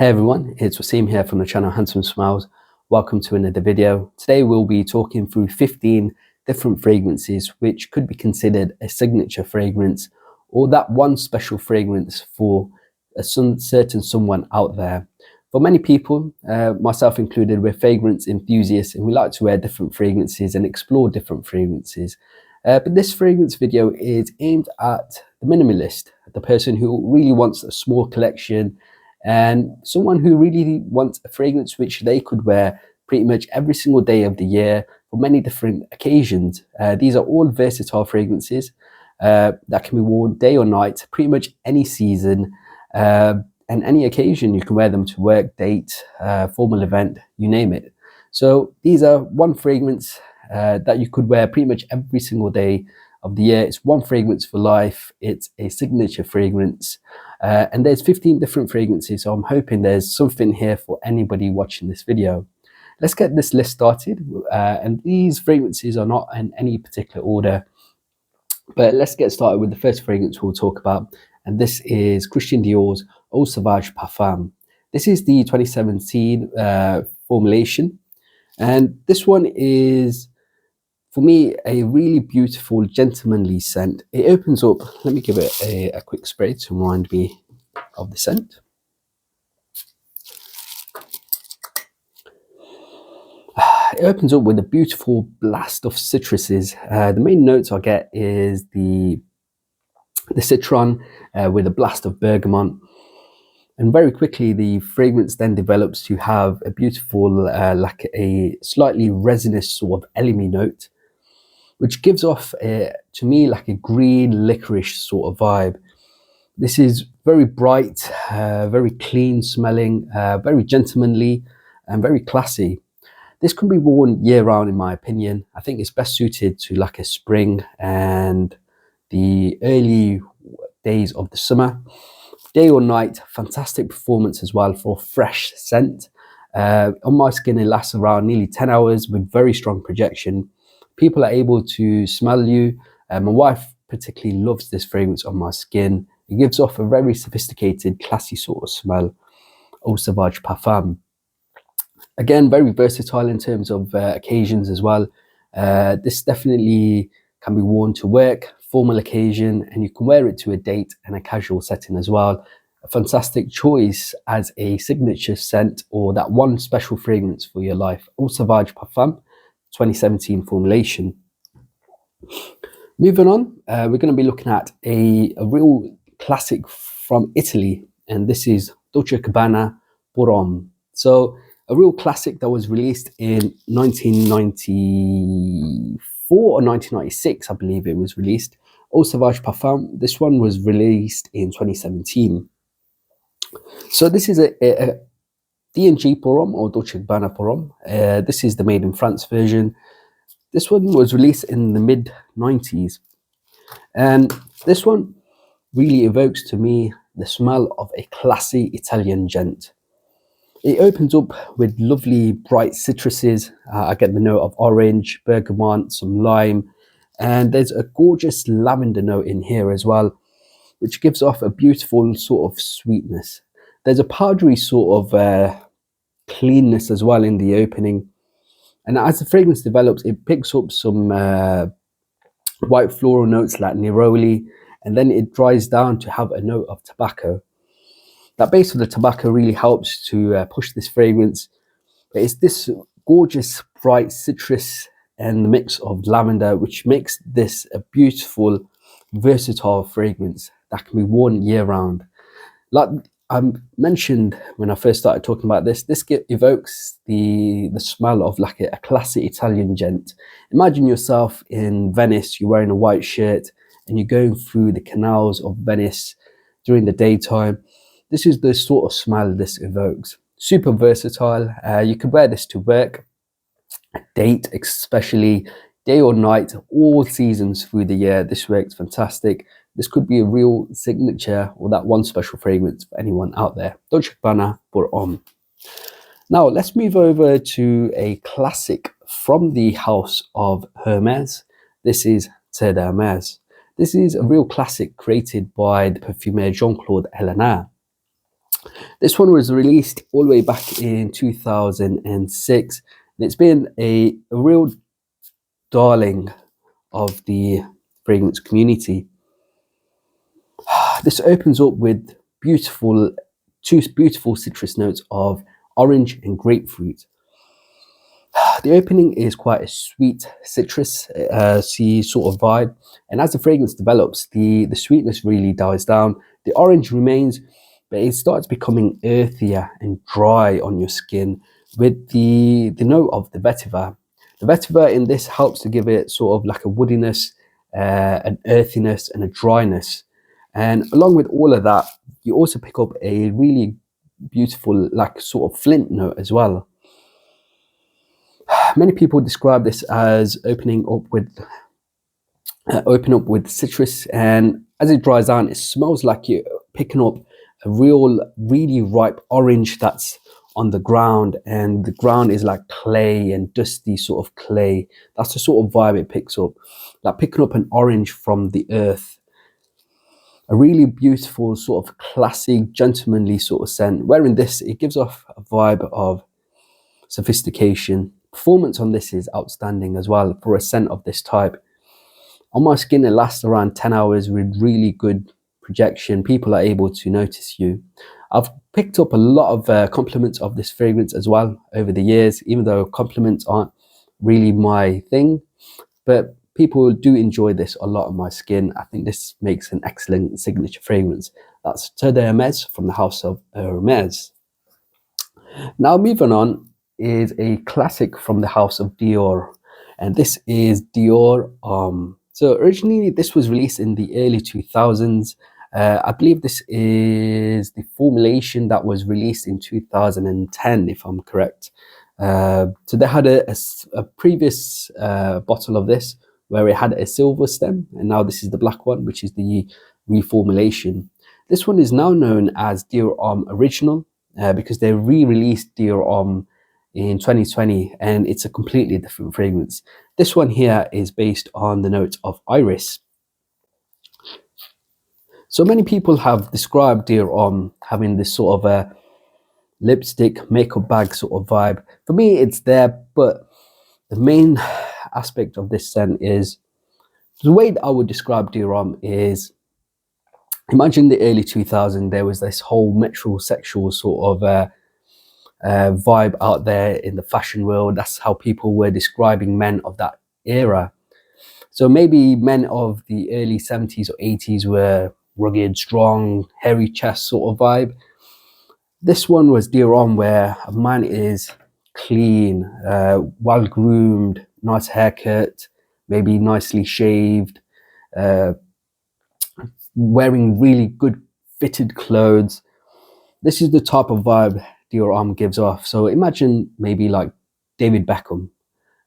Hey everyone, it's Wasim here from the channel Handsome Smiles. Welcome to another video. Today we'll be talking through 15 different fragrances which could be considered a signature fragrance or that one special fragrance for a certain someone out there. For many people, myself included, we're fragrance enthusiasts and we like to wear different fragrances and explore different fragrances. But this fragrance video is aimed at the minimalist, the person who really wants a small collection and someone who really wants a fragrance which they could wear pretty much every single day of the year for many different occasions. These are all versatile fragrances that can be worn day or night, pretty much any season and any occasion. You can wear them to work, date, formal event, you name it. So these are one fragrance that you could wear pretty much every single day of the year. It's one fragrance for life. It's a signature fragrance. And there's 15 different fragrances, so I'm hoping there's something here for anybody watching this video. Let's get this list started. And these fragrances are not in any particular order, but let's get started with the first fragrance we'll talk about. And this is Christian Dior's Eau Sauvage Parfum. This is the 2017 formulation. And this one is, for me, a really beautiful, gentlemanly scent. It opens up, let me give it a quick spray to remind me of the scent. It opens up with a beautiful blast of citruses. The main notes I get is the citron with a blast of bergamot. And very quickly, the fragrance then develops to have a beautiful, like a slightly resinous sort of elemy note, which gives off, to me, like a green licorice sort of vibe. This is very bright, very clean smelling, very gentlemanly and very classy. This can be worn year round, in my opinion. I think it's best suited to like a spring and the early days of the summer. Day or night, fantastic performance as well for fresh scent. On my skin, it lasts around nearly 10 hours with very strong projection. People are able to smell you. My wife particularly loves this fragrance on my skin. It gives off a very sophisticated, classy sort of smell. Eau Sauvage Parfum. Again, very versatile in terms of occasions as well. This definitely can be worn to work, formal occasion, and you can wear it to a date and a casual setting as well. A fantastic choice as a signature scent or that one special fragrance for your life. Eau Sauvage Parfum, 2017 formulation. Moving on, we're going to be looking at a real classic from Italy, and this is Dolce&Gabbana Boucheron. So a real classic that was released in 1994 or 1996, I believe it was released. Eau Sauvage Parfum, this one was released in 2017. So this is a D&G Boucheron or Dolce&Gabbana Boucheron. This is the made in France version. This one was released in the mid-90s. And this one really evokes to me the smell of a classy Italian gent. It opens up with lovely bright citruses. I get the note of orange, bergamot, some lime, and there's a gorgeous lavender note in here as well, which gives off a beautiful sort of sweetness. There's a powdery sort of cleanness as well in the opening. And as the fragrance develops, it picks up some white floral notes like neroli, and then it dries down to have a note of tobacco. That base of the tobacco really helps to push this fragrance. But it's this gorgeous bright citrus and the mix of lavender, which makes this a beautiful, versatile fragrance that can be worn year round. Like I mentioned when I first started talking about this evokes the smell of like a classic Italian gent. Imagine yourself in Venice, you're wearing a white shirt and you're going through the canals of Venice during the daytime. This is the sort of smell this evokes. Super versatile. You could wear this to work, date, especially day or night, all seasons through the year. This works fantastic. This could be a real signature or that one special fragrance for anyone out there. Dolce&Gabbana Boucheron. Now let's move over to a classic from the house of Hermes. This is Terre d'Hermes. This is a real classic created by the perfumer Jean-Claude Ellena. This one was released all the way back in 2006, and it's been a real darling of the fragrance community. This opens up with two beautiful citrus notes of orange and grapefruit. The opening is quite a sweet citrus sort of vibe, and as the fragrance develops, the sweetness really dies down. The orange remains, but it starts becoming earthier and dry on your skin with the note of the vetiver. The vetiver in this helps to give it sort of like a woodiness, an earthiness, and a dryness. And along with all of that, you also pick up a really beautiful, like sort of flint note as well. Many people describe this as open up with citrus, and as it dries down, it smells like you're picking up a really ripe orange that's on the ground, and the ground is like clay and dusty sort of clay. That's the sort of vibe it picks up, like picking up an orange from the earth. A really beautiful sort of classic gentlemanly sort of scent. Wearing this, it gives off a vibe of sophistication. Performance on this is outstanding as well for a scent of this type. On my skin, it lasts around 10 hours with really good projection. People are able to notice you. I've picked up a lot of compliments of this fragrance as well over the years, even though compliments aren't really my thing, but people do enjoy this a lot on my skin. I think this makes an excellent signature fragrance. That's Terre de Hermes from the house of Hermes. Now moving on is a classic from the house of Dior, and this is Dior Homme. So originally this was released in the early 2000s. I believe this is the formulation that was released in 2010, if I'm correct. So they had a previous bottle of this where it had a silver stem, and now this is the black one, which is the reformulation. This one is now known as Dior Homme Original because they re-released Dior Homme in 2020, and it's a completely different fragrance. This one here is based on the note of iris. So many people have described Dior Homme having this sort of a lipstick makeup bag sort of vibe. For me, it's there, but the main aspect of this scent is the way that I would describe Dior Homme is, imagine the early 2000s, there was this whole metrosexual sort of vibe out there in the fashion world. That's how people were describing men of that era. So maybe men of the early 70s or 80s were rugged, strong, hairy chest sort of vibe. This one was Dior Homme, where a man is clean, well groomed, nice haircut, maybe nicely shaved, wearing really good fitted clothes. This is the type of vibe Dior Homme gives off. So imagine maybe like David Beckham,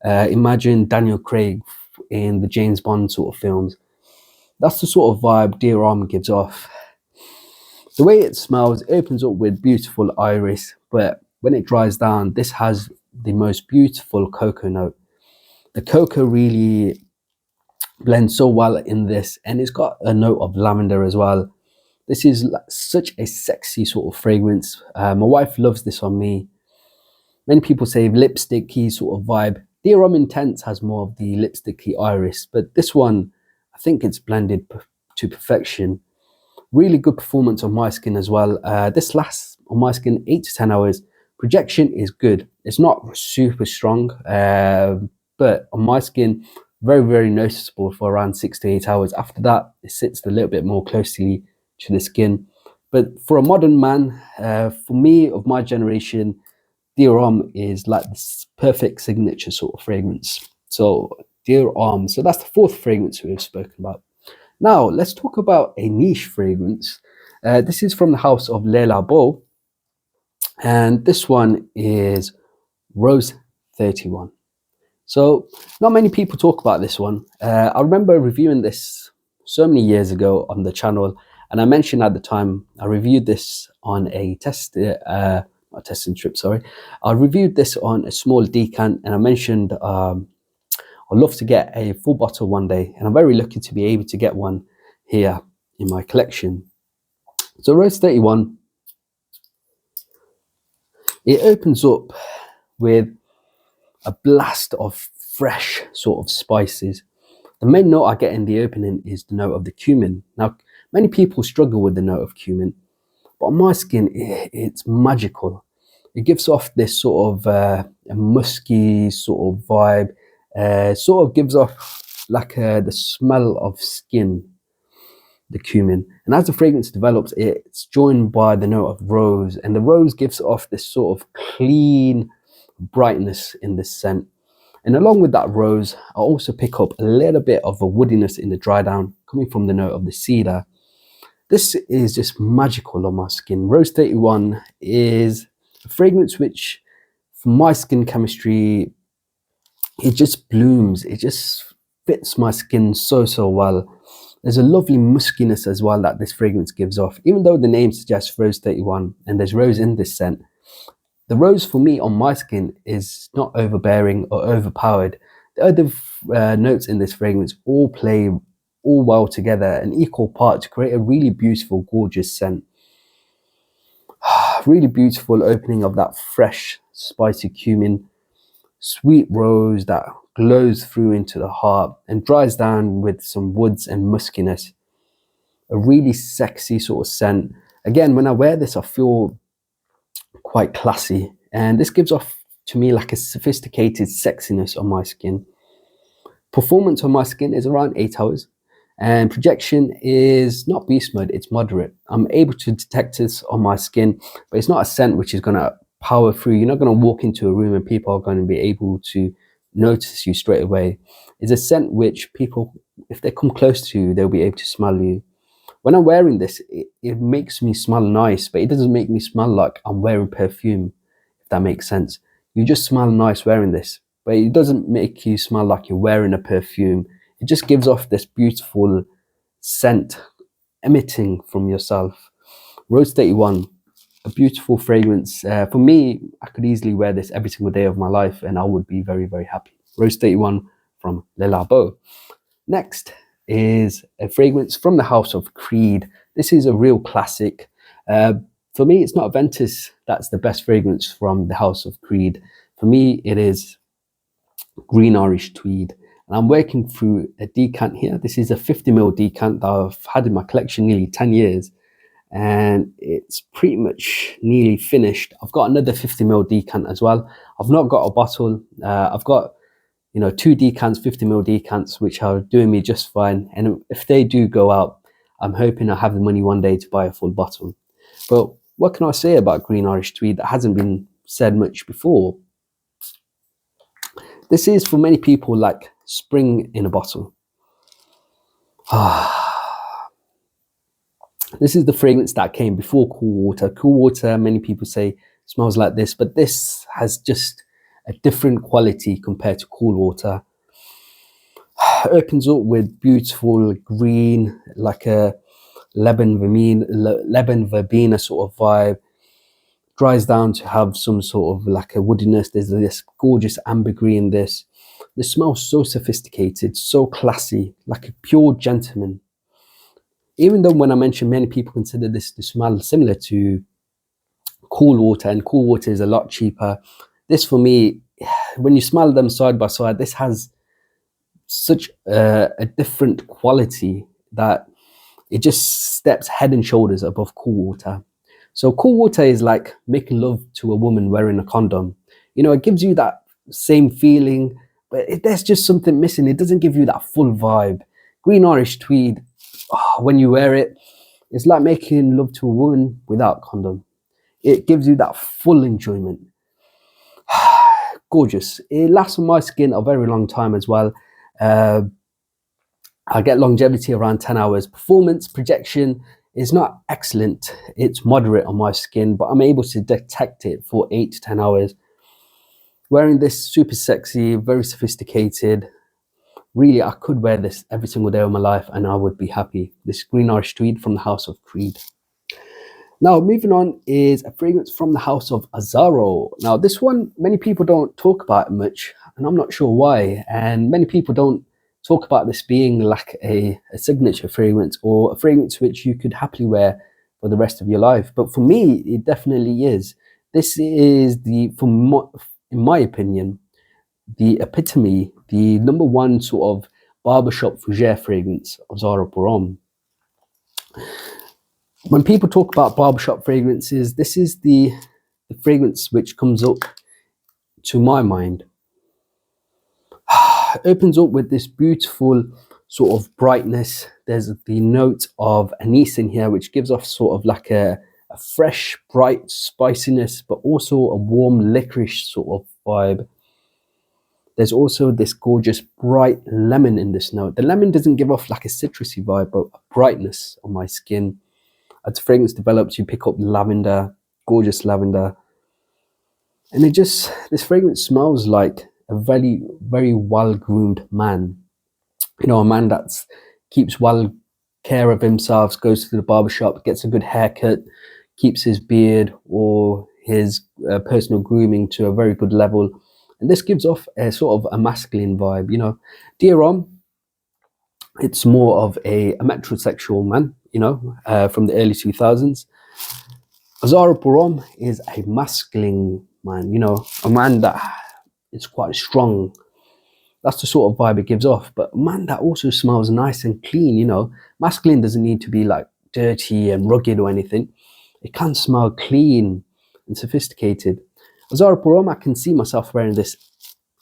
imagine Daniel Craig in the James Bond sort of films. That's the sort of vibe Dior Homme gives off. The way it smells, it opens up with beautiful iris, but when it dries down, this has the most beautiful cocoa note. The cocoa really blends so well in this, and it's got a note of lavender as well. This is such a sexy sort of fragrance. My wife loves this on me. Many people say lipsticky sort of vibe. Dior Homme Intense has more of the lipsticky iris, but this one, I think it's blended to perfection. Really good performance on my skin as well. This lasts on my skin 8 to 10 hours. Projection is good. It's not super strong, but on my skin, very noticeable for around 6 to 8 hours. After that, it sits a little bit more closely to the skin. But for a modern man, for me of my generation, Dior Homme is like this perfect signature sort of fragrance. So Dior Homme. So that's the fourth fragrance we've spoken about. Now let's talk about a niche fragrance. This is from the house of Labo, and this one is Rose 31. So not many people talk about this one. I remember reviewing this so many years ago on the channel, and I mentioned at the time I reviewed this on a testing trip, sorry. I reviewed this on a small decant, and I mentioned I'd love to get a full bottle one day, and I'm very lucky to be able to get one here in my collection. So Rose 31 It opens up with a blast of fresh sort of spices. The main note I get in the opening is the note of the cumin. Now, many people struggle with the note of cumin, but on my skin, it's magical. It gives off this sort of a musky sort of vibe, sort of gives off like the smell of skin, the cumin. And as the fragrance develops, it's joined by the note of rose, and the rose gives off this sort of clean brightness in this scent. And along with that rose, I also pick up a little bit of a woodiness in the dry down coming from the note of the cedar. This is just magical on my skin. Rose 31 is a fragrance which, for my skin chemistry, it just blooms. It just fits my skin so well. There's a lovely muskiness as well that this fragrance gives off. Even though the name suggests Rose 31 and there's rose in this scent, the rose for me on my skin is not overbearing or overpowered. The other notes in this fragrance all play all well together, an equal part, to create a really beautiful, gorgeous scent. Really beautiful opening of that fresh, spicy cumin, sweet rose that glows through into the heart and dries down with some woods and muskiness. A really sexy sort of scent. Again, when I wear this, I feel quite classy, and this gives off to me like a sophisticated sexiness on my skin. Performance on my skin is around 8 hours, and projection is not beast mode, it's moderate. I'm able to detect this on my skin, but it's not a scent which is going to power through. You're not going to walk into a room and people are going to be able to notice you straight away. It's a scent which people, if they come close to you, they'll be able to smell you. When I'm wearing this, it makes me smell nice, but it doesn't make me smell like I'm wearing perfume, if that makes sense. You just smell nice wearing this, but it doesn't make you smell like you're wearing a perfume. It just gives off this beautiful scent emitting from yourself. Rose 31, a beautiful fragrance. For me, I could easily wear this every single day of my life and I would be very happy. Rose 31 from Le Labo. Next is a fragrance from the house of Creed. This is a real classic. For me, it's not Ventus that's the best fragrance from the house of Creed. For me, it is Green Irish Tweed. And I'm working through a decant here. This is a 50ml decant that I've had in my collection nearly 10 years. And it's pretty much nearly finished. I've got another 50ml decant as well. I've not got a bottle. I've got 2 decants, 50ml decants, which are doing me just fine. And if they do go out, I'm hoping I have the money one day to buy a full bottle. But what can I say about Green Irish Tweed that hasn't been said much before? This is for many people like spring in a bottle. This is the fragrance that came before Cool Water. Cool Water, many people say, smells like this, but this has just a different quality compared to Cool Water. Opens up with beautiful green, like a Lebanon verbena sort of vibe. Dries down to have some sort of like a woodiness. There's this gorgeous ambergris in this. The smells so sophisticated, so classy, like a pure gentleman. Even though when I mentioned many people consider this to smell similar to Cool Water, and Cool Water is a lot cheaper. This for me, when you smell them side by side, this has such a different quality that it just steps head and shoulders above Cool Water. So Cool Water is like making love to a woman wearing a condom. It gives you that same feeling, but there's just something missing. It doesn't give you that full vibe. Green Irish Tweed, when you wear it, it's like making love to a woman without condom. It gives you that full enjoyment. Gorgeous. It lasts on my skin a very long time as well. I get longevity around 10 hours. Performance, projection is not excellent. It's moderate on my skin, but I'm able to detect it for 8 to 10 hours. Wearing this, super sexy, very sophisticated. Really, I could wear this every single day of my life and I would be happy. This Green Irish Tweed from the house of Creed. Now, moving on is a fragrance from the house of Azzaro. Now, this one, many people don't talk about it much, and I'm not sure why. And many people don't talk about this being like a signature fragrance or a fragrance which you could happily wear for the rest of your life. But for me, it definitely is. This is in my opinion, the epitome, the number one sort of barbershop fougere fragrance of Azzaro Homme. When people talk about barbershop fragrances, this is the fragrance which comes up to my mind. It opens up with this beautiful sort of brightness. There's the note of anise in here, which gives off sort of like a fresh, bright spiciness, but also a warm licorice sort of vibe. There's also this gorgeous bright lemon in this note. The lemon doesn't give off like a citrusy vibe, but a brightness on my skin. As the fragrance develops, you pick up lavender, gorgeous lavender. And this fragrance smells like a very, very well-groomed man. You know, a man that keeps well care of himself, goes to the barbershop, gets a good haircut, keeps his beard or his personal grooming to a very good level. And this gives off a sort of a masculine vibe. You know, Dior Homme, it's more of a metrosexual man, you know, from the early 2000s. Azzaro Homme is a masculine man, you know, a man that is quite strong. That's the sort of vibe it gives off. But a man that also smells nice and clean, you know. Masculine doesn't need to be like dirty and rugged or anything. It can smell clean and sophisticated. Azzaro Homme, I can see myself wearing this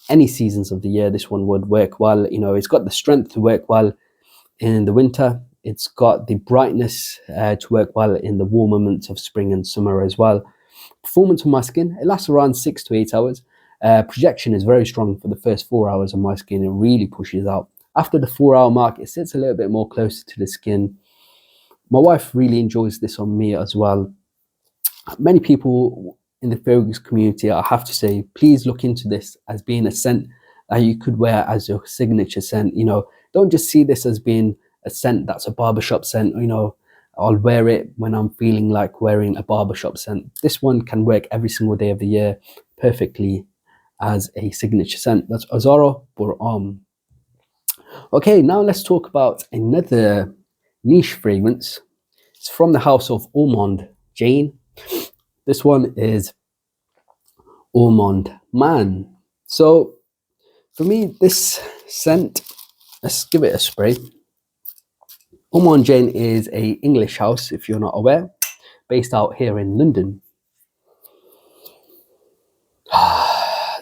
any seasons of the year. This one would work well. You know, it's got the strength to work well in the winter. It's got the brightness to work well in the warmer months of spring and summer as well. Performance on my skin, it lasts around 6 to 8 hours. Projection is very strong for the first 4 hours on my skin. It really pushes out. After the 4-hour mark, it sits a little bit more closer to the skin. My wife really enjoys this on me as well. Many people in the fragrance community, I have to say, please look into this as being a scent that you could wear as your signature scent. You know, don't just see this as being a scent that's a barbershop scent. You know, I'll wear it when I'm feeling like wearing a barbershop scent. This one can work every single day of the year perfectly as a signature scent. That's Azzaro Homme. Okay, now let's talk about another niche fragrance. It's from the house of Ormonde Man. This one is Ormonde Man. So for me, this scent, let's give it a spray. Ormonde Man is an English house, if you're not aware, based out here in London.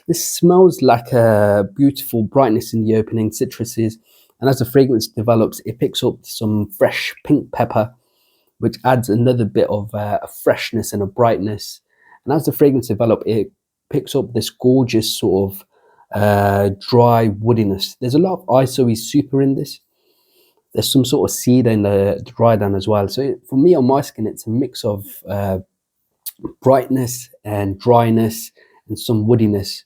This smells like a beautiful brightness in the opening, citruses, and as the fragrance develops, it picks up some fresh pink pepper, which adds another bit of a freshness and a brightness. And as the fragrance develops, it picks up this gorgeous sort of dry woodiness. There's a lot of isoe super in this. There's some sort of cedar in the dry down as well. So for me on my skin, it's a mix of brightness and dryness and some woodiness.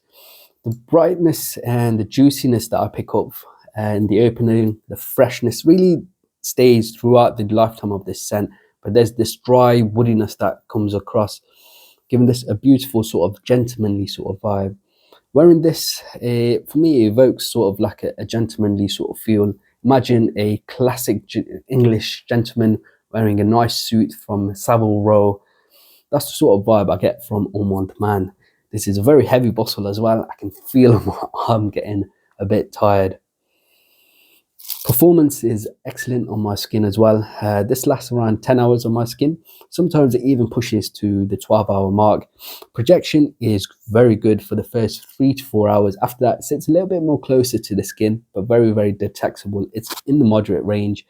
The brightness and the juiciness that I pick up and the opening, the freshness really stays throughout the lifetime of this scent. But there's this dry woodiness that comes across, giving this a beautiful sort of gentlemanly sort of vibe. Wearing this, for me, it evokes sort of like a gentlemanly sort of feel. Imagine a classic English gentleman wearing a nice suit from Savile Row. That's the sort of vibe I get from Ormonde Man. This is a very heavy bottle as well. I can feel my arm getting a bit tired. Performance is excellent on my skin as well. This lasts around 10 hours on my skin. Sometimes it even pushes to the 12-hour mark. Projection is very good for the first 3 to 4 hours. After that, it sits a little bit more closer to the skin, but very, very detectable. It's in the moderate range.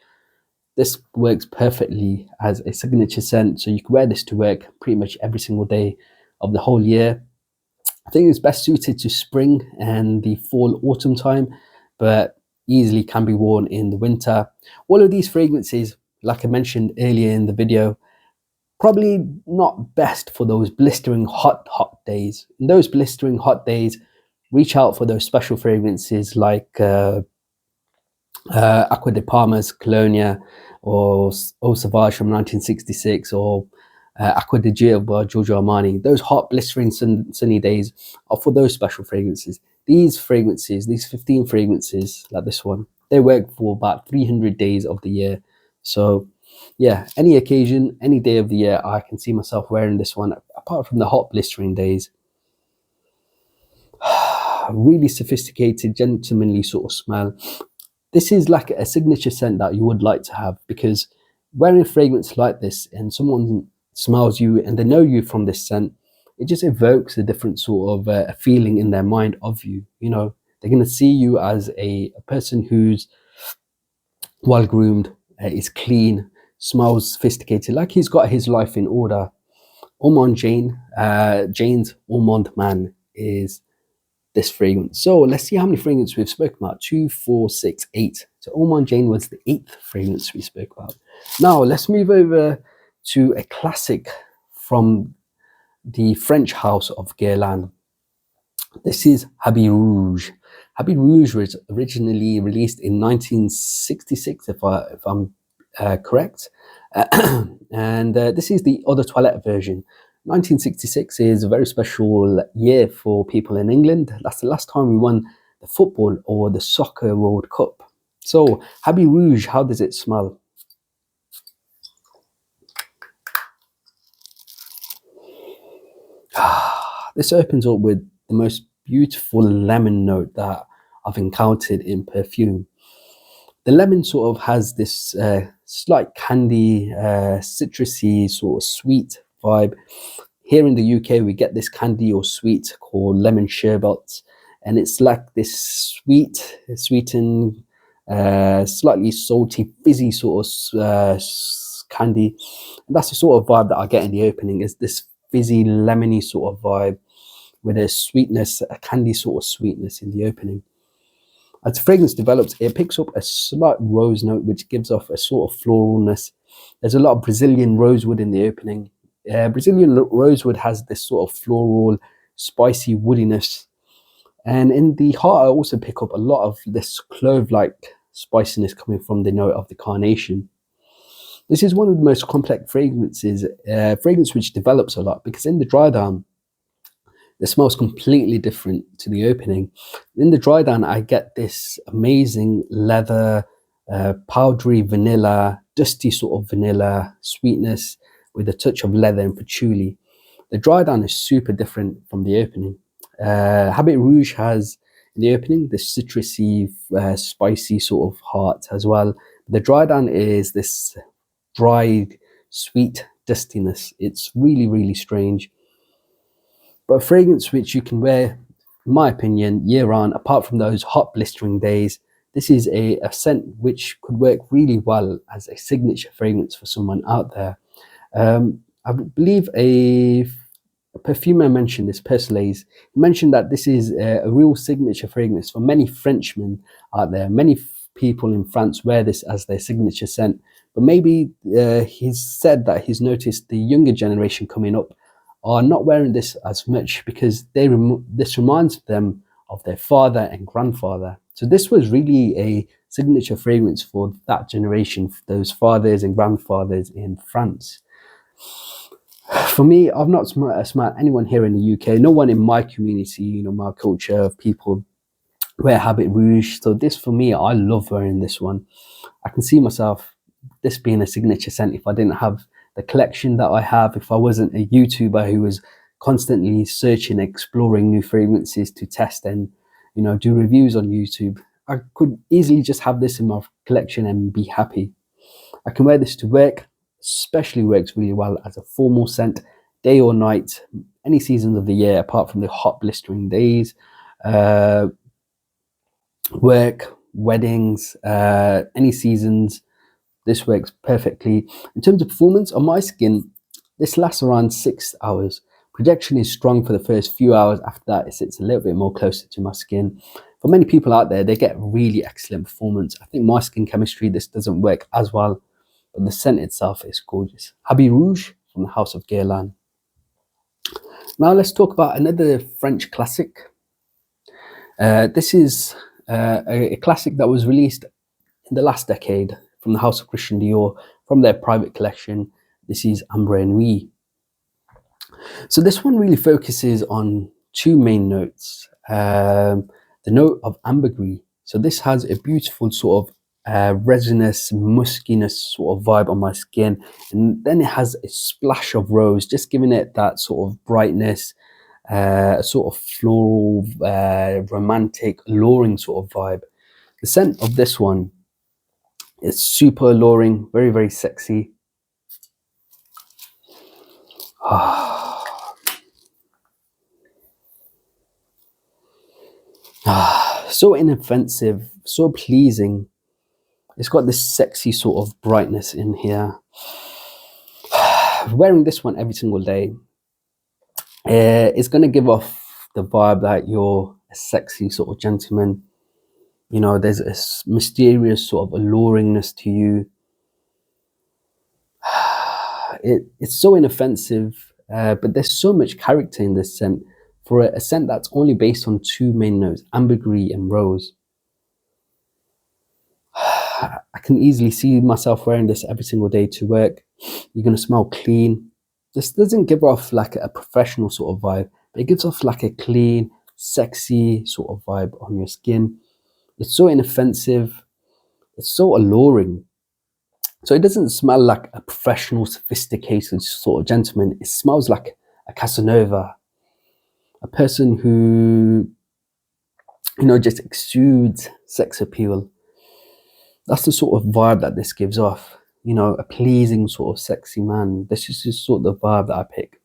This works perfectly as a signature scent, so you can wear this to work pretty much every single day of the whole year. I think it's best suited to spring and the fall autumn time, but easily can be worn in the winter. All of these fragrances, like I mentioned earlier in the video, probably not best for those blistering hot days. In those blistering hot days, reach out for those special fragrances like Acqua di Parma's Colonia, or Eau Sauvage from 1966, or Acqua di Gio by Giorgio Armani. Those hot, blistering, sunny days are for those special fragrances. These fragrances, these 15 fragrances like this one, they work for about 300 days of the year. So yeah, any occasion, any day of the year, I can see myself wearing this one. I apart from the hot blistering days. Really sophisticated, gentlemanly sort of smell. This is like a signature scent that you would like to have, because wearing a fragrance like this and someone smells you and they know you from this scent, it just evokes a different sort of a feeling in their mind of you. You know, they're going to see you as a person who's well groomed, is clean, smells sophisticated, like he's got his life in order. Jane's Ormonde Man is this fragrance. So let's see how many fragrances we've spoken about. 2, 4, 6, 8. So Ormonde Jane was the 8th fragrance we spoke about. Now let's move over to a classic from the French house of Guerlain. This is Habit Rouge. Habit Rouge was originally released in 1966, if I'm correct. And this is the Eau de Toilette version. 1966 is a very special year for people in England. That's the last time we won the football or the soccer World Cup. So, Habit Rouge, how does it smell? This opens up with the most beautiful lemon note that I've encountered in perfume. The lemon sort of has this slight candy, citrusy, sort of sweet vibe. Here in the UK, we get this candy or sweet called lemon sherbet, and it's like this sweetened, slightly salty, fizzy sort of candy. And that's the sort of vibe that I get in the opening, is this fizzy, lemony sort of vibe with a sweetness, a candy sort of sweetness in the opening. As the fragrance develops, it picks up a slight rose note, which gives off a sort of floralness. There's a lot of Brazilian rosewood in the opening. Brazilian rosewood has this sort of floral, spicy woodiness. And in the heart, I also pick up a lot of this clove-like spiciness coming from the note of the carnation. This is one of the most complex fragrances, fragrance which develops a lot, because in the dry down, the smell is completely different to the opening. In the dry down, I get this amazing leather, powdery vanilla, dusty sort of vanilla sweetness with a touch of leather and patchouli. The dry down is super different from the opening. Habit Rouge has, in the opening, this citrusy, spicy sort of heart as well. The dry down is this dried, sweet dustiness. It's really, really strange. But a fragrance which you can wear, in my opinion, year round, apart from those hot blistering days. This is a scent which could work really well as a signature fragrance for someone out there. I believe a perfumer mentioned this, Persolaise. He mentioned that this is a real signature fragrance for many Frenchmen out there. Many people in France wear this as their signature scent. But maybe he's said that he's noticed the younger generation coming up are not wearing this as much, because this reminds them of their father and grandfather. So this was really a signature fragrance for that generation, for those fathers and grandfathers in France. For me, I've not smelled anyone here in the UK, no one in my community, you know, my culture of people wear Habit Rouge. So this, for me, I love wearing this one. I can see myself, this being a signature scent, if I didn't have the collection that I have, if I wasn't a YouTuber who was constantly searching, exploring new fragrances to test and, you know, do reviews on YouTube, I could easily just have this in my collection and be happy. I can wear this to work, especially works really well as a formal scent, day or night, any seasons of the year apart from the hot blistering days, work, weddings, any seasons. This works perfectly. In terms of performance, on my skin, this lasts around 6 hours. Projection is strong for the first few hours. After that, it sits a little bit more closer to my skin. For many people out there, they get really excellent performance. I think my skin chemistry, this doesn't work as well, but the scent itself is gorgeous. Habit Rouge from the House of Guerlain. Now let's talk about another French classic. This is a classic that was released in the last decade from the House of Christian Dior, from their private collection. This is Ambre Nuit. So this one really focuses on two main notes. The note of ambergris. So this has a beautiful sort of resinous, muskiness sort of vibe on my skin. And then it has a splash of rose, just giving it that sort of brightness, a sort of floral, romantic, alluring sort of vibe. The scent of this one is super alluring, very, very sexy. So inoffensive, so pleasing. It's got this sexy sort of brightness in here. Wearing this one every single day, it's going to give off the vibe that you're a sexy sort of gentleman. You know, there's a mysterious sort of alluringness to you. It's so inoffensive, but there's so much character in this scent for a scent that's only based on two main notes, ambergris and rose. I can easily see myself wearing this every single day to work. You're going to smell clean. This doesn't give off like a professional sort of vibe, but it gives off like a clean, sexy sort of vibe on your skin. It's so inoffensive. It's so alluring. So it doesn't smell like a professional, sophisticated sort of gentleman. It smells like a Casanova, a person who, you know, just exudes sex appeal. That's the sort of vibe that this gives off. You know, a pleasing sort of sexy man. This is just sort of the vibe that I pick.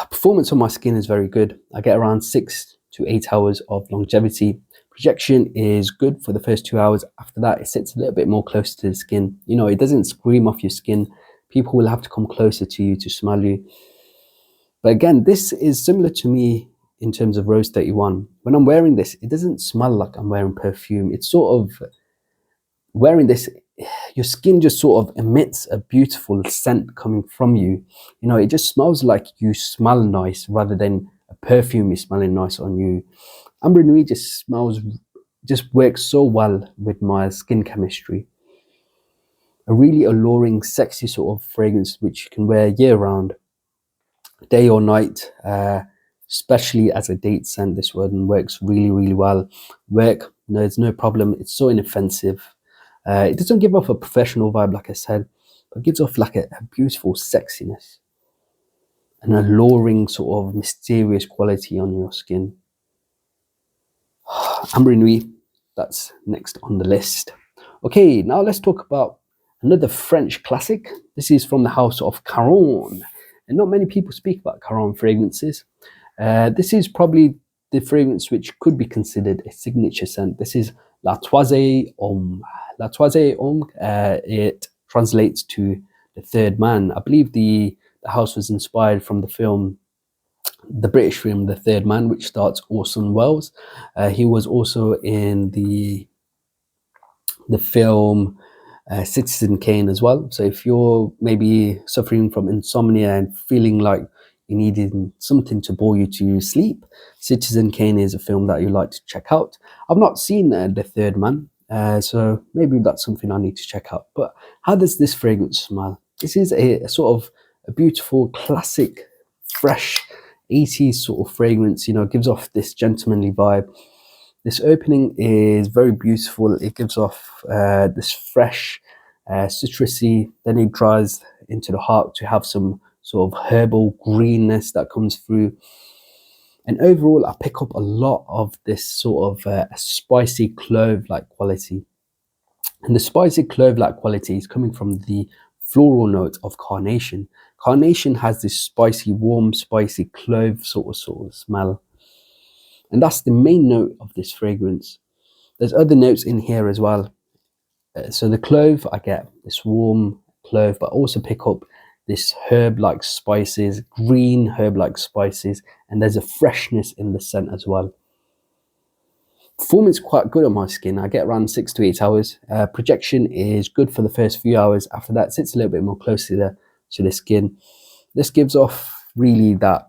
Performance on my skin is very good. I get around 6 to 8 hours of longevity. Projection is good for the first 2 hours. After that, it sits a little bit more close to the skin. You know, it doesn't scream off your skin. People will have to come closer to you to smell you. But again, this is similar to me in terms of Rose 31. When I'm wearing this, it doesn't smell like I'm wearing perfume. It's sort of wearing this, your skin just sort of emits a beautiful scent coming from you. You know, it just smells like you smell nice rather than a perfume is smelling nice on you. Ambre Nuit just works so well with my skin chemistry. A really alluring, sexy sort of fragrance which you can wear year round, day or night, especially as a date scent. This one works really, really well. There's no problem. It's so inoffensive. It doesn't give off a professional vibe, like I said, but gives off like a beautiful sexiness, an alluring sort of mysterious quality on your skin. Ambre Nuit, that's next on the list. Okay, now let's talk about another French classic. This is from the house of Caron, and not many people speak about Caron fragrances. This is probably the fragrance which could be considered a signature scent. This is La Troisième Homme. La Troisième Homme, it translates to the third man. I believe the house was inspired from the film, the British film, The Third Man, which stars Orson Welles. He was also in the film Citizen Kane as well. So if you're maybe suffering from insomnia and feeling like you needed something to bore you to sleep, Citizen Kane is a film that you like to check out. I've not seen The Third Man, so maybe that's something I need to check out. But how does this fragrance smell? This is a sort of a beautiful, classic, fresh 80s sort of fragrance. You know, gives off this gentlemanly vibe. This opening is very beautiful. It gives off this fresh, citrusy, then it dries into the heart to have some sort of herbal greenness that comes through. And overall, I pick up a lot of this sort of spicy clove-like quality. And the spicy clove-like quality is coming from the floral note of carnation. Carnation has this spicy, warm, spicy clove sort of smell. And that's the main note of this fragrance. There's other notes in here as well. So the clove, I get this warm clove, but I also pick up this herb-like spices, green herb-like spices, and there's a freshness in the scent as well. Performance quite good on my skin. I get around 6 to 8 hours. Projection is good for the first few hours. After that, it sits a little bit more closely to the skin. This gives off really that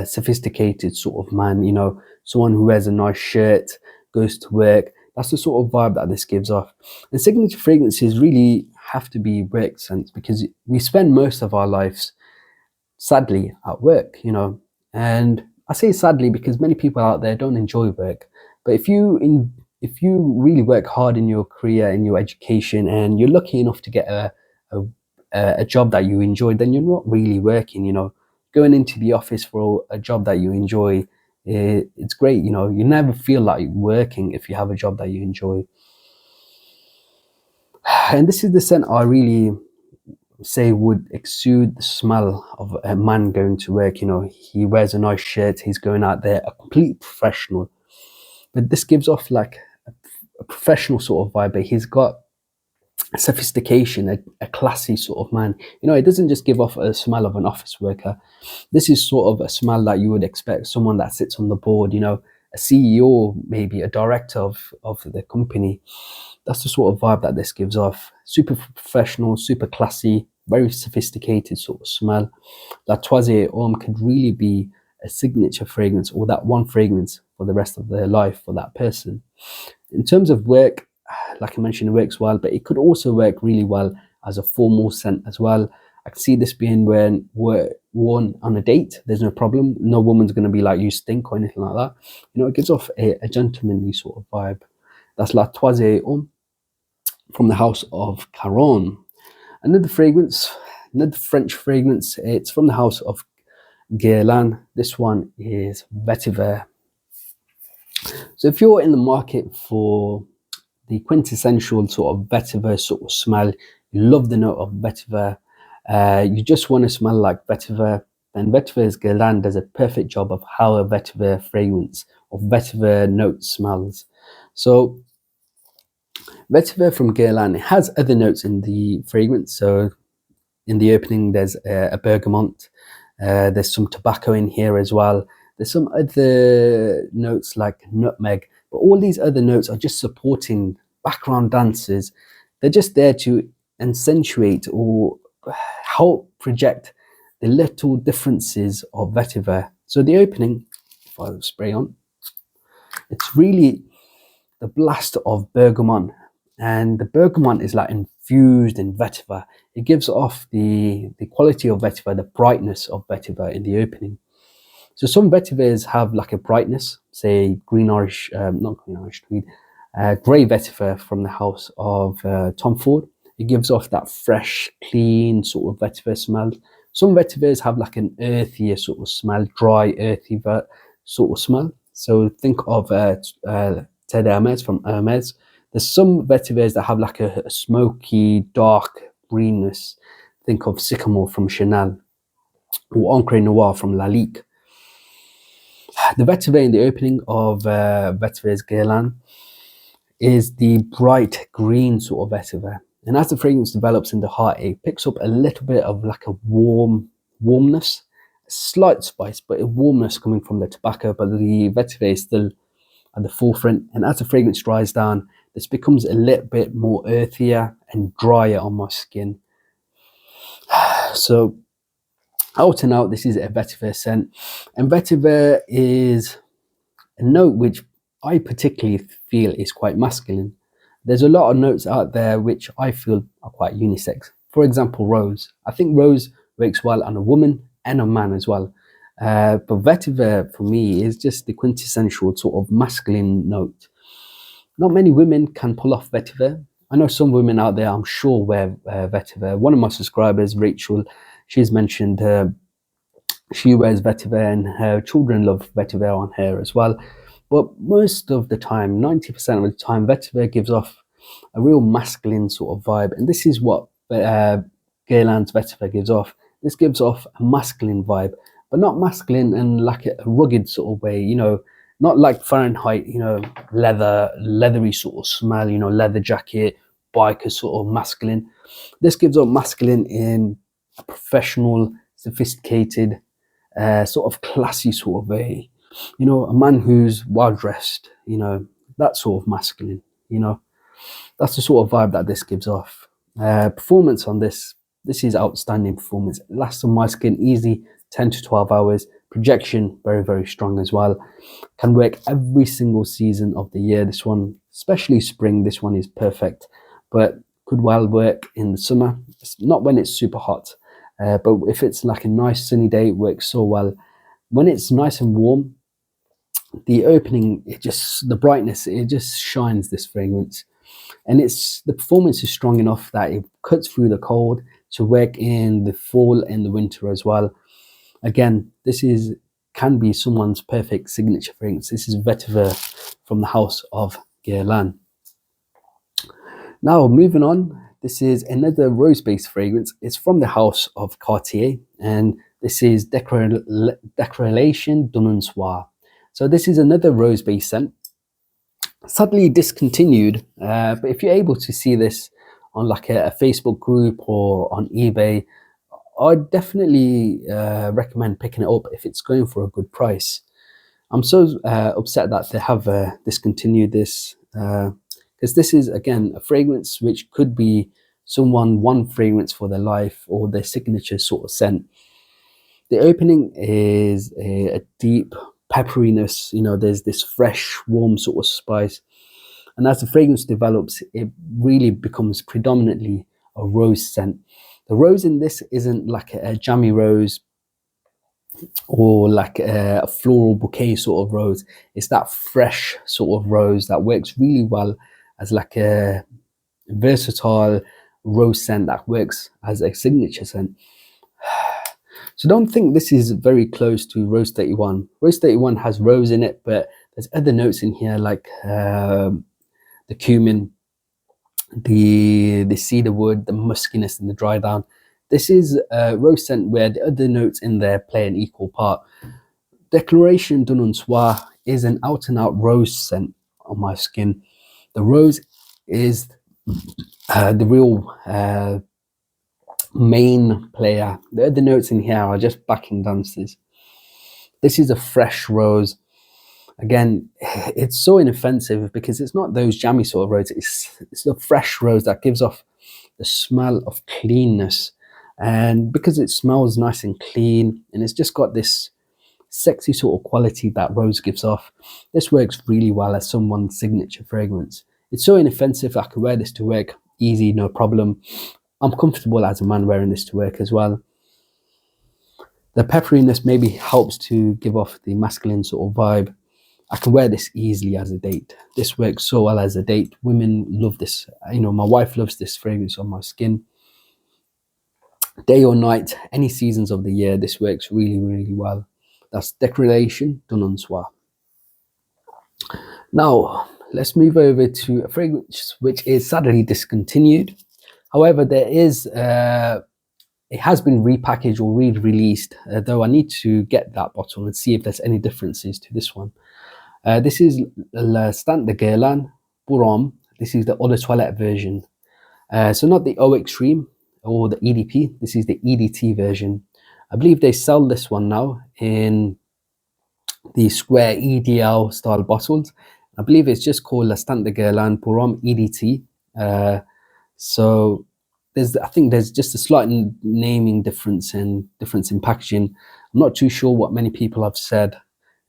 sophisticated sort of man, you know, someone who wears a nice shirt, goes to work. That's the sort of vibe that this gives off. And signature fragrances really have to be work scents because we spend most of our lives, sadly, at work, you know, and I say sadly because many people out there don't enjoy work. But if you really work hard in your career, in your education, and you're lucky enough to get a, a job that you enjoy, then you're not really working. You know, going into the office for a job that you enjoy, it's great. You know, you never feel like working if you have a job that you enjoy. And this is the scent I really say would exude the smell of a man going to work. You know, he wears a nice shirt, he's going out there, a complete professional. But this gives off like a professional sort of vibe, but he's got sophistication, a classy sort of man. You know, it doesn't just give off a smell of an office worker. This is sort of a smell that you would expect someone that sits on the board, you know, a CEO, maybe a director of the company. That's the sort of vibe that this gives off. Super professional, super classy, very sophisticated sort of smell. La Toisier Homme could really be a signature fragrance, or that one fragrance for the rest of their life for that person. In terms of work, like I mentioned, it works well, but it could also work really well as a formal scent as well. I can see this being worn on a date. There's no problem. No woman's going to be like, you stink or anything like that. You know, it gives off a gentlemanly sort of vibe. That's La Toisier Homme from the house of Caron. Another fragrance, another French fragrance. It's from the house of Guerlain. This one is Vetiver. So if you're in the market for the quintessential sort of vetiver sort of smell, you love the note of vetiver, you just want to smell like vetiver, then Vetiver Guerlain does a perfect job of how a vetiver fragrance or vetiver note smells. So vetiver from Guerlain, it has other notes in the fragrance. So in the opening, there's a bergamot, there's some tobacco in here as well. There's some other notes like nutmeg, but all these other notes are just supporting background dancers. They're just there to accentuate or help project the little differences of vetiver. So the opening, if I spray on, it's really the blast of bergamot, and the bergamot is like infused in vetiver. It gives off the quality of vetiver, the brightness of vetiver in the opening. So some vetivers have like a brightness, say green Irish, not green Irish Tweed, grey vetiver from the house of Tom Ford. It gives off that fresh, clean sort of vetiver smell. Some vetivers have like an earthier sort of smell, dry, earthy sort of smell. So think of Terre from Hermes. There's some vetivers that have like a smoky, dark greenness. Think of Sycamore from Chanel or Encre Noir from Lalique. The vetiver in the opening of Vetiver Guerlain is the bright green sort of vetiver. And as the fragrance develops in the heart, it picks up a little bit of like a warmness, a slight spice, but a warmness coming from the tobacco, but the vetiver is still at the forefront. And as the fragrance dries down, this becomes a little bit more earthier and drier on my skin. So out and out, this is a vetiver scent. And vetiver is a note which I particularly feel is quite masculine. There's a lot of notes out there which I feel are quite unisex. For example, rose. I think rose works well on a woman and a man as well. But vetiver for me is just the quintessential sort of masculine note. Not many women can pull off vetiver. I know some women out there, I'm sure, wear vetiver. One of my subscribers, Rachel, she's mentioned she wears vetiver and her children love vetiver on her as well. But most of the time, 90% of the time, vetiver gives off a real masculine sort of vibe. And this is what Guerlain's vetiver gives off. This gives off a masculine vibe, but not masculine in like a rugged sort of way, you know, not like Fahrenheit, you know, leathery sort of smell, you know, leather jacket, biker sort of masculine. This gives off masculine in a professional, sophisticated, sort of classy sort of way. You know, a man who's well dressed, you know, that sort of masculine, you know. That's the sort of vibe that this gives off. Performance on this is outstanding performance. It lasts on my skin easy 10 to 12 hours. Projection, very, very strong as well. Can work every single season of the year. This one, especially spring, this one is perfect. But could well work in the summer. It's not when it's super hot. But if it's like a nice sunny day, it works so well. When it's nice and warm, the opening, the brightness, it just shines this fragrance. And the performance is strong enough that it cuts through the cold to work in the fall and the winter as well. Again, can be someone's perfect signature fragrance. This is Vetiver from the house of Guerlain. Now, moving on, this is another rose-based fragrance. It's from the house of Cartier, and this is Décoration d'un Soir. So this is another rose-based scent. Sadly discontinued, but if you're able to see this on like a Facebook group or on eBay, I'd definitely recommend picking it up if it's going for a good price. I'm so upset that they have discontinued this, because this is, again, a fragrance which could be one fragrance for their life or their signature sort of scent. The opening is a deep pepperiness, there's this fresh, warm sort of spice. And as the fragrance develops, it really becomes predominantly a rose scent. The rose in this isn't like a jammy rose or like a floral bouquet sort of rose. It's that fresh sort of rose that works really well as like a versatile rose scent that works as a signature scent. So don't think this is very close to Rose 31. Rose 31 has rose in it, but there's other notes in here like the cumin, the cedar wood, the muskiness, and the dry down. This is a rose scent where the other notes in there play an equal part. Décoration d'un Soir is an out and out rose scent on my skin. The rose is the real main player. The other notes in here are just backing dancers. This is a fresh rose. Again, it's so inoffensive because it's not those jammy sort of roses. It's the fresh rose that gives off the smell of cleanness. And because it smells nice and clean, and it's just got this sexy sort of quality that rose gives off, this works really well as someone's signature fragrance. It's so inoffensive. I could wear this to work easy, no problem. I'm comfortable as a man wearing this to work as well. The pepperiness maybe helps to give off the masculine sort of vibe. I can wear this easily as a date. This works so well as a date. Women love this. My wife loves this fragrance on my skin. Day or night, any seasons of the year, this works really, really well. That's Décoration d'un Soir. Now, let's move over to a fragrance which is sadly discontinued. However, it has been repackaged or re-released, though I need to get that bottle and see if there's any differences to this one. This is Vetiver Guerlain Boucheron. This is the Eau de Toilette version. So not the O Extreme or the EDP. This is the EDT version. I believe they sell this one now in the square EDL style bottles. I believe it's just called Vetiver Guerlain Boucheron EDT. So I think there's just a slight naming difference in packaging. I'm not too sure what many people have said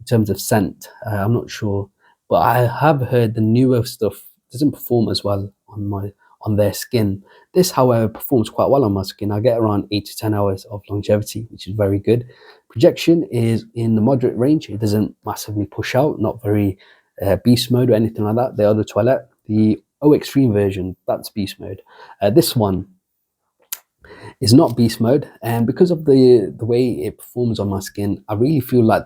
in terms of scent. I'm not sure, but I have heard the newer stuff doesn't perform as well on their skin. This, however, performs quite well on my skin. I get around 8 to 10 hours of longevity, which is very good. Projection is in the moderate range. It doesn't massively push out, not very beast mode or anything like that. The Eau de Toilette, the O Extreme version, that's beast mode. This one is not beast mode, and because of the way it performs on my skin, I really feel like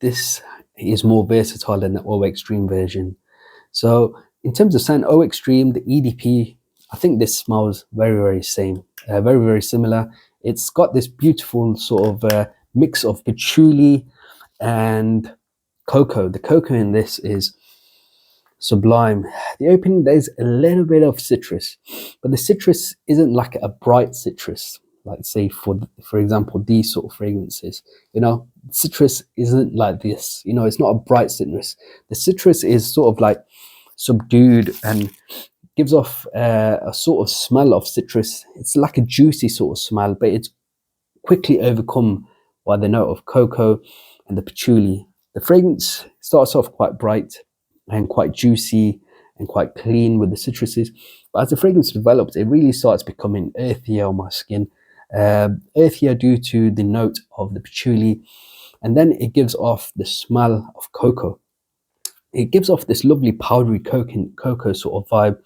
this is more versatile than the O Extreme version. So in terms of scent, O Extreme, the EDP, I think this smells very, very same, very, very similar. It's got this beautiful sort of mix of patchouli and cocoa. The cocoa in this is sublime. The opening, there's a little bit of citrus, but the citrus isn't like a bright citrus, like say for example these sort of fragrances. Citrus isn't like this. It's not a bright citrus. The citrus is sort of like subdued and gives off a sort of smell of citrus. It's like a juicy sort of smell, but it's quickly overcome by the note of cocoa and the patchouli. The fragrance starts off quite bright and quite juicy and quite clean with the citruses, but as the fragrance develops, it really starts becoming earthier on my skin. Earthier due to the note of the patchouli, And then it gives off the smell of cocoa. It gives off this lovely powdery cocoa sort of vibe,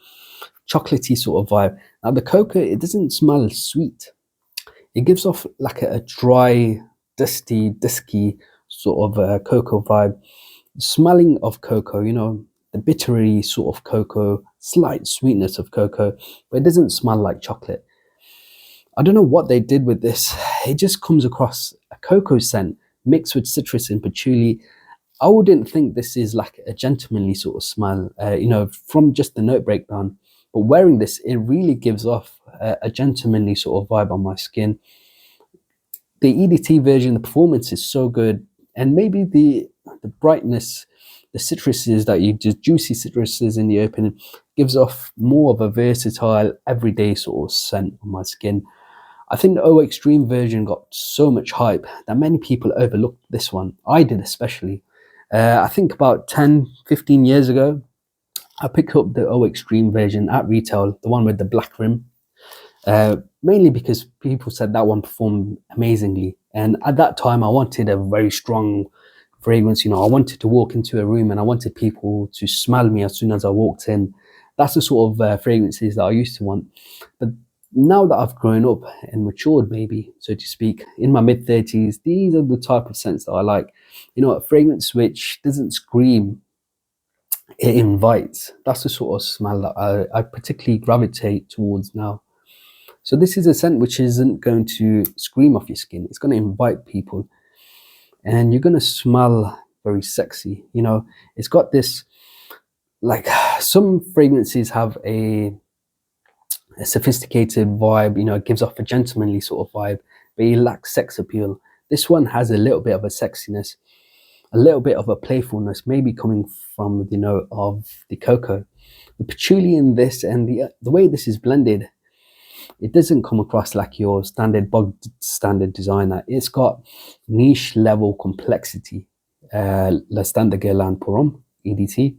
chocolatey sort of vibe. Now the cocoa, it doesn't smell sweet. It gives off like a dry, dusky sort of cocoa vibe. Smelling of cocoa, you know, the bittery sort of cocoa, slight sweetness of cocoa, but it doesn't smell like chocolate. I don't know what they did with this. It just comes across a cocoa scent mixed with citrus and patchouli. I wouldn't think this is like a gentlemanly sort of smell, you know, from just the note breakdown. But wearing this, it really gives off a gentlemanly sort of vibe on my skin. The EDT version, the performance is so good, and maybe the brightness, the citruses that you just juicy citruses in the opening gives off more of a versatile, everyday sort of scent on my skin. I think the O Extreme version got so much hype that many people overlooked this one. I did especially. I think about 10-15 years ago, I picked up the O Extreme version at retail, the one with the black rim, mainly because people said that one performed amazingly. And at that time, I wanted a very strong fragrance. You know, I wanted to walk into a room and I wanted people to smell me as soon as I walked in. That's the sort of fragrances that I used to want. But now that I've grown up and matured, maybe, so to speak, in my mid-30s, these are the type of scents that I like. You know, a fragrance which doesn't scream, it invites. That's the sort of smell that I particularly gravitate towards now. So this is a scent which isn't going to scream off your skin. It's going to invite people. And you're going to smell very sexy. You know, it's got this, like, some fragrances have a sophisticated vibe, you know, it gives off a gentlemanly sort of vibe, but it lacks sex appeal. This one has a little bit of a sexiness, a little bit of a playfulness, maybe coming from the note of the cocoa. The patchouli in this and the way this is blended, it doesn't come across like your standard bog standard designer. It's got niche level complexity. Vetiver Guerlain pour Homme, EDT.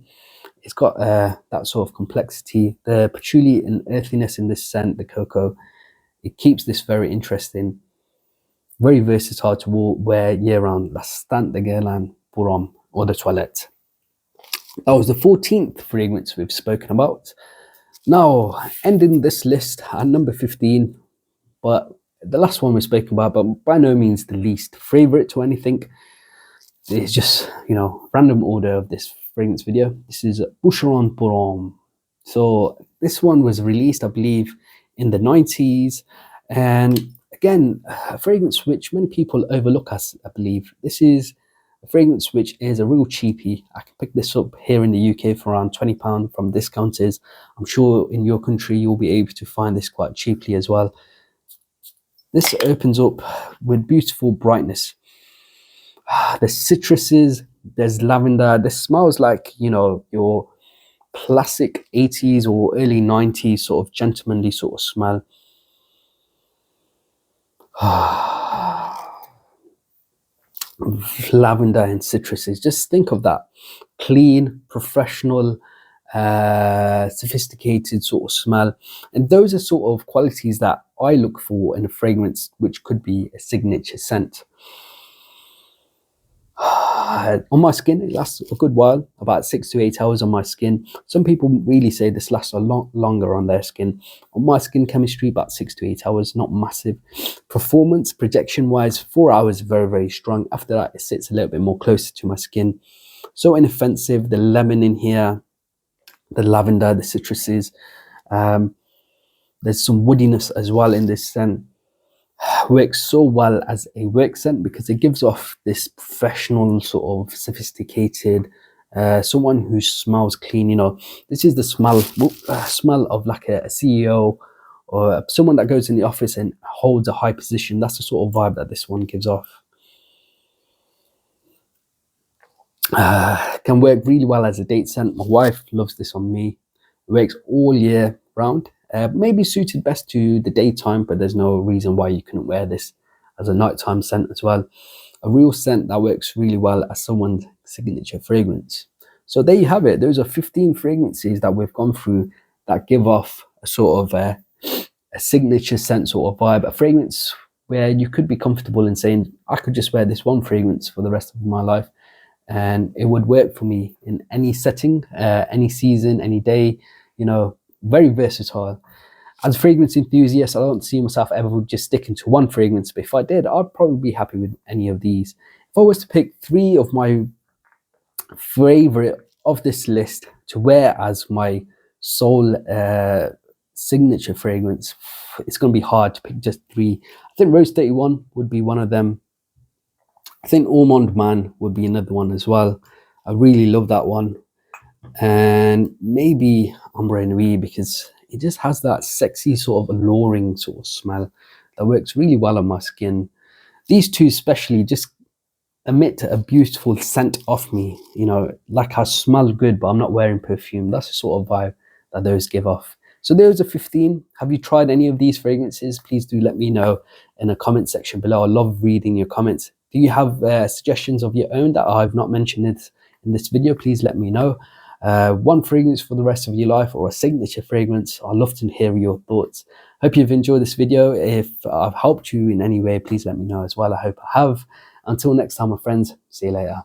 It's got that sort of complexity. The patchouli and earthiness in this scent, the cocoa, it keeps this very interesting, very versatile to wear year-round. Vetiver Guerlain pour Homme, Eau de Toilette. That was the 14th fragrance we've spoken about. Now, ending this list at number 15, but the last one we spoke about, but by no means the least favorite to anything. It's just, you know, random order of this fragrance video. This is Boucheron pour Homme. So this one was released, I believe, in the 90s. And again, a fragrance which many people overlook, as I believe. This is a fragrance which is a real cheapie. I can pick this up here in the UK for around £20 from discounters. I'm sure in your country you'll be able to find this quite cheaply as well. This opens up with beautiful brightness. There's citruses, there's lavender. This smells like, you know, your classic 80s or early 90s sort of gentlemanly sort of smell. Lavender and citruses, just think of that clean, professional, sophisticated sort of smell. And those are sort of qualities that I look for in a fragrance which could be a signature scent. On my skin, it lasts a good while, about 6 to 8 hours on my skin. Some people really say this lasts a lot longer on their skin. On my skin chemistry, about 6 to 8 hours, not massive. Performance, projection wise, 4 hours, very, very strong. After that, it sits a little bit more closer to my skin. So inoffensive, the lemon in here, the lavender, the citruses. There's some woodiness as well in this scent. Works so well as a work scent because it gives off this professional sort of sophisticated, someone who smells clean. You know, this is the smell of like a CEO or someone that goes in the office and holds a high position. That's the sort of vibe that this one gives off. Can work really well as a date scent. My wife loves this on me. It works all year round. Maybe suited best to the daytime, but there's no reason why you couldn't wear this as a nighttime scent as well. A real scent that works really well as someone's signature fragrance. So there you have it. Those are 15 fragrances that we've gone through that give off a sort of a signature scent sort of vibe, a fragrance where you could be comfortable in saying, I could just wear this one fragrance for the rest of my life and it would work for me in any setting, any season, any day, you know, very versatile. As a fragrance enthusiast, I don't see myself ever just sticking to one fragrance, but if I did, I'd probably be happy with any of these. If I was to pick 3 of my favorite of this list to wear as my sole signature fragrance, it's going to be hard to pick just 3. I think Rose 31 would be one of them. I think Ormonde Man would be another one as well. I really love that one. And maybe Ambre Nuit, because it just has that sexy sort of alluring sort of smell that works really well on my skin. These 2 especially just emit a beautiful scent off me, you know, like I smell good but I'm not wearing perfume. That's the sort of vibe that those give off. So those are 15. Have you tried any of these fragrances? Please do let me know in the comment section below. I love reading your comments. Do you have suggestions of your own that I've not mentioned in this video? Please let me know. One fragrance for the rest of your life or a signature fragrance. I'd love to hear your thoughts. Hope you've enjoyed this video. If I've helped you in any way, please let me know as well. I hope I have. Until next time, my friends, see you later.